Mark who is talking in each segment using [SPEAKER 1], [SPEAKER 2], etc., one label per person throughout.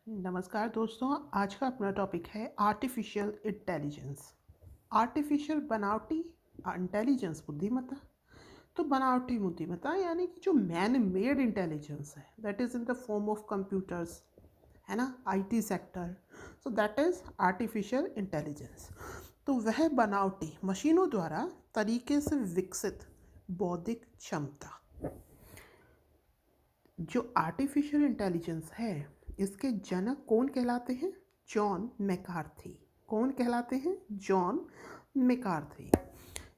[SPEAKER 1] नमस्कार दोस्तों, आज का अपना टॉपिक है आर्टिफिशियल इंटेलिजेंस। आर्टिफिशियल बनावटी इंटेलिजेंस बुद्धिमत्ता। तो बनावटी बुद्धिमत्ता यानी कि जो मैन मेड इंटेलिजेंस है, that is in the form of computers, है ना, IT sector. So that is artificial intelligence. तो वह बनावटी मशीनों द्वारा तरीके से विकसित बौद्धिक क्षमता। जो आर्टिफिशियल इंटेलिजेंस है, इसके जनक कौन कहलाते हैं? John McCarthy. कौन कहलाते हैं? John McCarthy.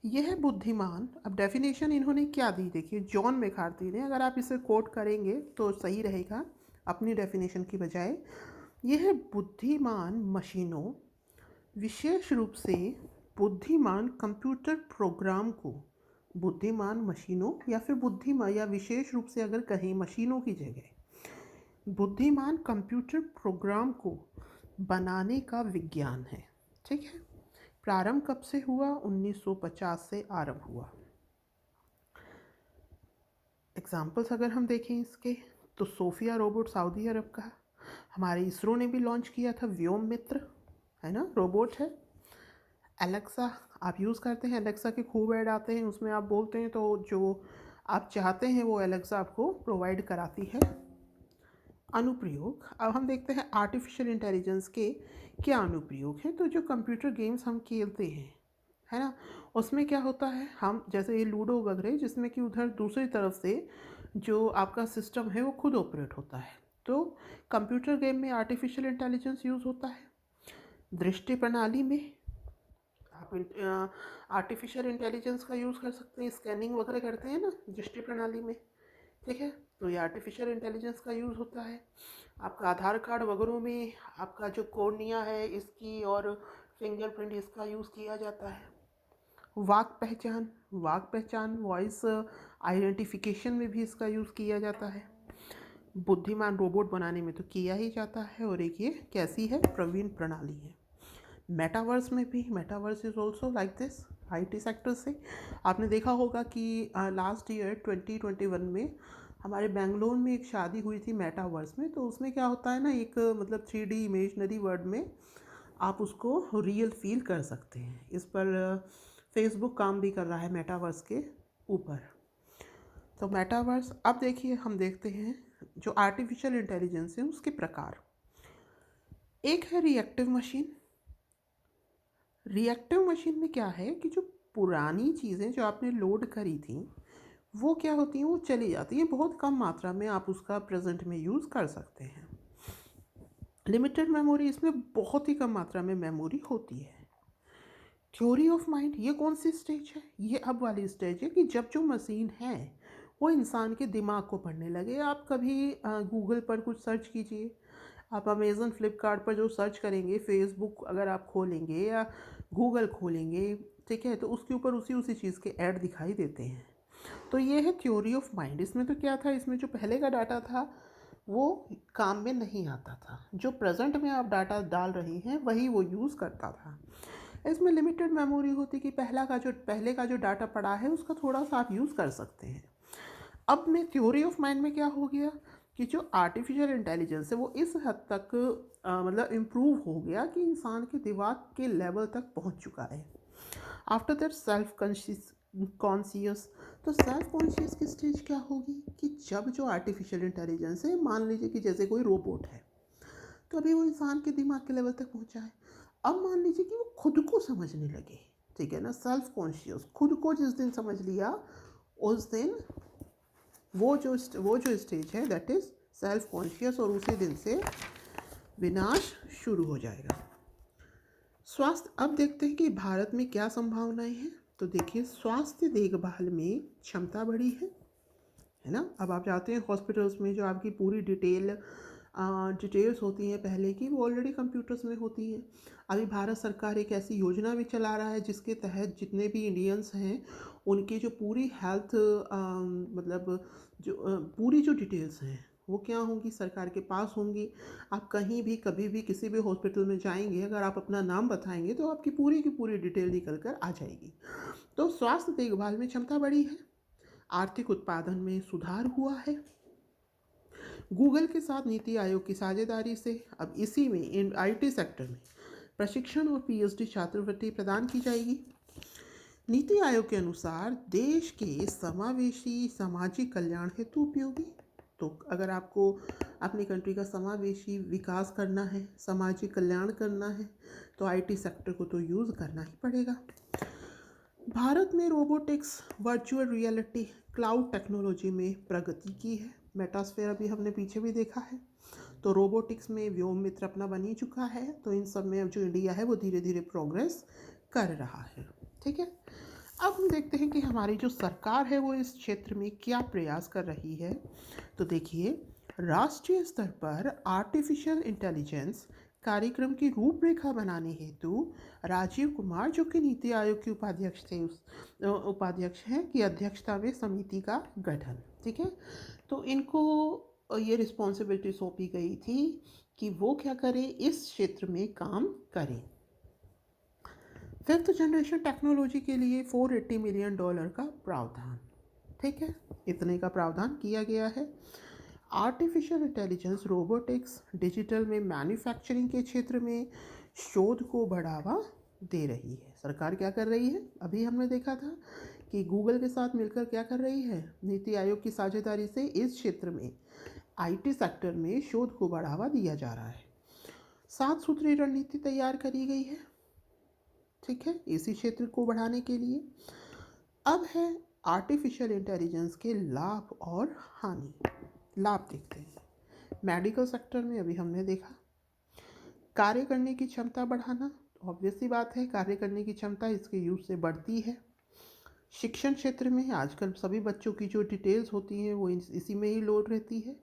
[SPEAKER 1] यह बुद्धिमान, अब डेफिनेशन इन्होंने क्या दी देखिए, जॉन मैकार्थी ने, अगर आप इसे कोट करेंगे तो सही रहेगा अपनी डेफिनेशन की बजाय। यह बुद्धिमान मशीनों, विशेष रूप से बुद्धिमान कंप्यूटर प्रोग्राम को, बुद्धिमान मशीनों या फिर बुद्धिमान, या विशेष रूप से अगर कहें मशीनों की जगह, बुद्धिमान कंप्यूटर प्रोग्राम को बनाने का विज्ञान है। ठीक है। प्रारंभ कब से हुआ? 1950 से आरंभ हुआ। एग्जाम्पल्स अगर हम देखें इसके, तो सोफिया रोबोट सऊदी अरब का, हमारे इसरो ने भी लॉन्च किया था व्योम मित्र, है ना, रोबोट है। एलेक्सा आप यूज़ करते हैं, एलेक्सा के खूब ऐड आते हैं, उसमें आप बोलते हैं तो जो आप चाहते हैं वो एलेक्सा आपको प्रोवाइड कराती है। अनुप्रयोग, अब हम देखते हैं आर्टिफिशियल इंटेलिजेंस के क्या अनुप्रयोग हैं। तो जो कंप्यूटर गेम्स हम खेलते हैं, है ना, उसमें क्या होता है, हम जैसे ये लूडो वगैरह, जिसमें कि उधर दूसरी तरफ से जो आपका सिस्टम है वो खुद ऑपरेट होता है, तो कंप्यूटर गेम में आर्टिफिशियल इंटेलिजेंस यूज़ होता है। दृष्टि प्रणाली में आप आर्टिफिशियल इंटेलिजेंस का यूज़ कर सकते हैं, स्कैनिंग वगैरह करते हैं ना दृष्टि प्रणाली में, ठीक है, तो ये आर्टिफिशियल इंटेलिजेंस का यूज़ होता है। आपका आधार कार्ड वगैरह में आपका जो कोर्निया है इसकी और फिंगरप्रिंट, इसका यूज़ किया जाता है। वाक पहचान वॉइस आइडेंटिफिकेशन में भी इसका यूज़ किया जाता है। बुद्धिमान रोबोट बनाने में तो किया ही जाता है। और एक ये कैसी है, प्रवीण प्रणाली है। मेटावर्स में भी, metaverse is also like this, IT sector से आपने देखा होगा कि लास्ट ईयर 2021 में हमारे बेंगलोर में एक शादी हुई थी मेटावर्स में। तो उसमें क्या होता है ना, एक मतलब 3D इमेजनरी वर्ल्ड में आप उसको रियल फील कर सकते हैं। इस पर फेसबुक काम भी कर रहा है मेटावर्स के ऊपर। तो मेटावर्स, अब देखिए हम देखते हैं जो आर्टिफिशियल इंटेलिजेंस है उसके प्रकार। एक है रिएक्टिव मशीन। रिएक्टिव मशीन में क्या है कि जो पुरानी चीज़ें जो आपने लोड करी थी वो क्या होती हैं, वो चली जाती हैं, बहुत कम मात्रा में आप उसका प्रेजेंट में यूज़ कर सकते हैं। लिमिटेड मेमोरी, इसमें बहुत ही कम मात्रा में मेमोरी होती है। थ्योरी ऑफ माइंड, ये कौन सी स्टेज है? ये अब वाली स्टेज है कि जब जो मशीन है वो इंसान के दिमाग को पढ़ने लगे। आप कभी गूगल पर कुछ सर्च कीजिए, आप अमेज़न फ्लिपकार्ट पर जो सर्च करेंगे, फेसबुक अगर आप खोलेंगे या गूगल खोलेंगे, ठीक है, तो उसके ऊपर उसी उसी चीज़ के ऐड दिखाई देते हैं। तो ये है थ्योरी ऑफ माइंड। इसमें तो क्या था, इसमें जो पहले का डाटा था वो काम में नहीं आता था, जो प्रेजेंट में आप डाटा डाल रही हैं वही वो यूज़ करता था। इसमें लिमिटेड मेमोरी होती कि पहले का जो डाटा पड़ा है उसका थोड़ा सा आप यूज़ कर सकते हैं। अब में थ्योरी ऑफ माइंड में क्या हो गया कि जो आर्टिफिशियल इंटेलिजेंस है वो इस हद तक मतलब इम्प्रूव हो गया कि इंसान के दिमाग के लेवल तक पहुंच चुका है। After that self conscious. तो सेल्फ कॉन्शियस की स्टेज क्या होगी कि जब जो आर्टिफिशियल इंटेलिजेंस है, मान लीजिए कि जैसे कोई रोबोट है, तो अभी वो इंसान के दिमाग के लेवल तक पहुंचा है। अब मान लीजिए कि वो खुद को समझने लगे, ठीक है ना, सेल्फ कॉन्शियस, खुद को जिस दिन समझ लिया उस दिन वो जो स्टेज है दैट इज सेल्फ कॉन्शियस, और उसी दिन से विनाश शुरू हो जाएगा। स्वास्थ्य, अब देखते हैं कि भारत में क्या संभावनाएं हैं। तो देखिए, स्वास्थ्य देखभाल में क्षमता बढ़ी है ना। अब आप जाते हैं हॉस्पिटल्स में, जो आपकी पूरी डिटेल्स होती हैं पहले की, वो ऑलरेडी कंप्यूटर्स में होती हैं। अभी भारत सरकार एक ऐसी योजना भी चला रहा है जिसके तहत जितने भी इंडियंस हैं उनकी जो पूरी हेल्थ मतलब जो पूरी जो डिटेल्स हैं वो क्या होंगी, सरकार के पास होंगी। आप कहीं भी कभी भी किसी भी हॉस्पिटल में जाएंगे, अगर आप अपना नाम बताएंगे तो आपकी पूरी की पूरी डिटेल निकल कर आ जाएगी। तो स्वास्थ्य देखभाल में क्षमता बढ़ी है। आर्थिक उत्पादन में सुधार हुआ है। गूगल के साथ नीति आयोग की साझेदारी से अब इसी में इन आईटी सेक्टर में प्रशिक्षण और पीएचडी छात्रवृत्ति प्रदान की जाएगी। नीति आयोग के अनुसार देश के समावेशी सामाजिक कल्याण हेतु उपयोगी। तो अगर आपको अपनी कंट्री का समावेशी विकास करना है, सामाजिक कल्याण करना है, तो आईटी सेक्टर को तो यूज़ करना ही पड़ेगा। भारत में robotics, virtual reality, cloud technology में प्रगति की है। मेटास्फेयर अभी हमने पीछे भी देखा है। तो रोबोटिक्स में व्योम मित्र अपना बन ही चुका है। तो इन सब में अब जो इंडिया है वो धीरे धीरे प्रोग्रेस कर रहा है। ठीक है, अब हम देखते हैं कि हमारी जो सरकार है वो इस क्षेत्र में क्या प्रयास कर रही है। तो देखिए, राष्ट्रीय स्तर पर आर्टिफिशियल इंटेलिजेंस कार्यक्रम की रूपरेखा बनाने हेतु राजीव कुमार, जो कि नीति आयोग के उपाध्यक्ष थे, उस उपाध्यक्ष हैं, की अध्यक्षता में समिति का गठन। ठीक है, तो इनको ये रिस्पॉन्सिबिलिटी सौंपी गई थी कि वो क्या करें, इस क्षेत्र में काम करें। 5th जनरेशन टेक्नोलॉजी के लिए $480 मिलियन का प्रावधान। ठीक है, इतने का प्रावधान किया गया है। आर्टिफिशियल इंटेलिजेंस, रोबोटिक्स, डिजिटल में मैन्युफैक्चरिंग के क्षेत्र में शोध को बढ़ावा दे रही है। सरकार क्या कर रही है, अभी हमने देखा था कि गूगल के साथ मिलकर क्या कर रही है, नीति आयोग की साझेदारी से इस क्षेत्र में आईटी सेक्टर में शोध को बढ़ावा दिया जा रहा है। 7 सूत्री रणनीति तैयार करी गई है। ठीक है, इसी क्षेत्र को बढ़ाने के लिए। अब है आर्टिफिशियल इंटेलिजेंस के लाभ और हानि। लाभ देखते हैं। मेडिकल सेक्टर में अभी हमने देखा कार्य करने की क्षमता बढ़ाना, ऑब्वियस सी बात है, कार्य करने की क्षमता इसके यूज से बढ़ती है। शिक्षण क्षेत्र में आजकल सभी बच्चों की जो डिटेल्स होती हैं वो इसी में ही लोड रहती है।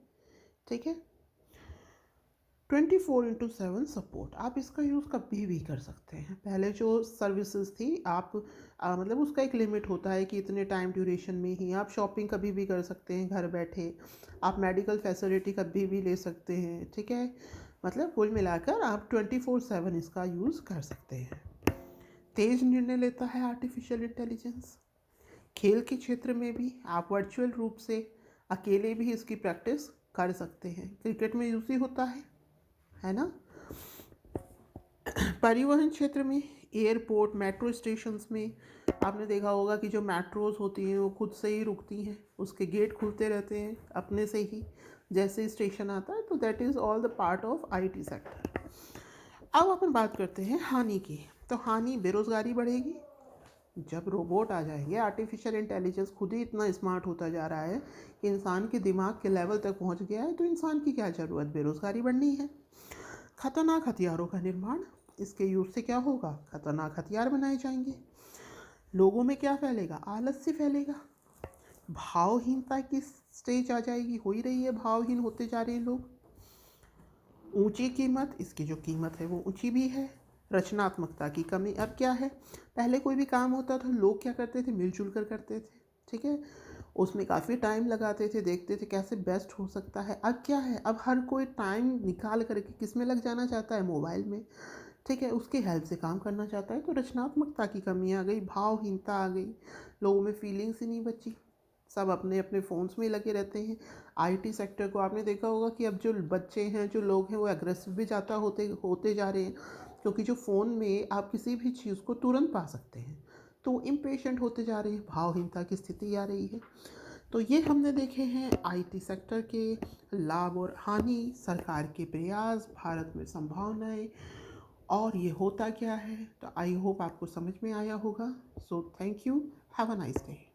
[SPEAKER 1] ठीक है, 24/7 सपोर्ट, आप इसका यूज़ कभी भी कर सकते हैं। पहले जो सर्विसेज थी आप मतलब उसका एक लिमिट होता है कि इतने टाइम ड्यूरेशन में ही आप शॉपिंग कभी भी कर सकते हैं घर बैठे, आप मेडिकल फैसिलिटी कभी भी ले सकते हैं। ठीक है, मतलब कुल मिलाकर आप 24/7 इसका यूज़ कर सकते हैं। तेज निर्णय लेता है आर्टिफिशियल इंटेलिजेंस। खेल के क्षेत्र में भी आप वर्चुअल रूप से अकेले भी इसकी प्रैक्टिस कर सकते हैं। क्रिकेट में यूज़ ही होता है ना। परिवहन क्षेत्र में एयरपोर्ट, मेट्रो स्टेशंस में आपने देखा होगा कि जो मेट्रोज होती हैं वो खुद से ही रुकती हैं, उसके गेट खुलते रहते हैं अपने से ही जैसे ही स्टेशन आता है। तो that is all the part of IT sector. अब अपन बात करते हैं हानि की। तो हानि, बेरोज़गारी बढ़ेगी। जब रोबोट आ जाएंगे, आर्टिफिशियल इंटेलिजेंस खुद ही इतना स्मार्ट होता जा रहा है कि इंसान के दिमाग के लेवल तक पहुंच गया है, तो इंसान की क्या ज़रूरत, बेरोज़गारी बढ़नी है। खतरनाक हथियारों का निर्माण, इसके यूज से क्या होगा, खतरनाक हथियार बनाए जाएंगे। लोगों में क्या फैलेगा, आलस्य फैलेगा, भावहीनता की स्टेज आ जाएगी, हो ही रही है, भावहीन होते जा रहे हैं लोग। ऊंची कीमत, इसकी जो कीमत है वो ऊंची भी है। रचनात्मकता की कमी, अब क्या है, पहले कोई भी काम होता था लोग क्या करते थे, मिलजुल कर करते थे। ठीक है, उसमें काफ़ी टाइम लगाते थे, देखते थे कैसे बेस्ट हो सकता है। अब क्या है, अब हर कोई टाइम निकाल करके किस में लग जाना चाहता है, मोबाइल में। ठीक है, उसकी हेल्प से काम करना चाहता है। तो रचनात्मकता की कमी आ गई, भावहीनता आ गई, लोगों में फीलिंग्स ही नहीं बची, सब अपने अपने फ़ोन्स में लगे रहते हैं। आईटी सेक्टर को आपने देखा होगा कि अब जो बच्चे हैं, जो लोग हैं, वो एग्रेसिव भी ज़्यादा होते जा रहे हैं, क्योंकि जो फ़ोन में आप किसी भी चीज़ को तुरंत पा सकते हैं, तो इम्पेशेंट होते जा रहे हैं, भावहीनता की स्थिति आ रही है। तो ये हमने देखे हैं आईटी सेक्टर के लाभ और हानि, सरकार के प्रयास, भारत में संभावनाएं, और ये होता क्या है। तो आई होप आपको समझ में आया होगा। So thank you, have a nice day.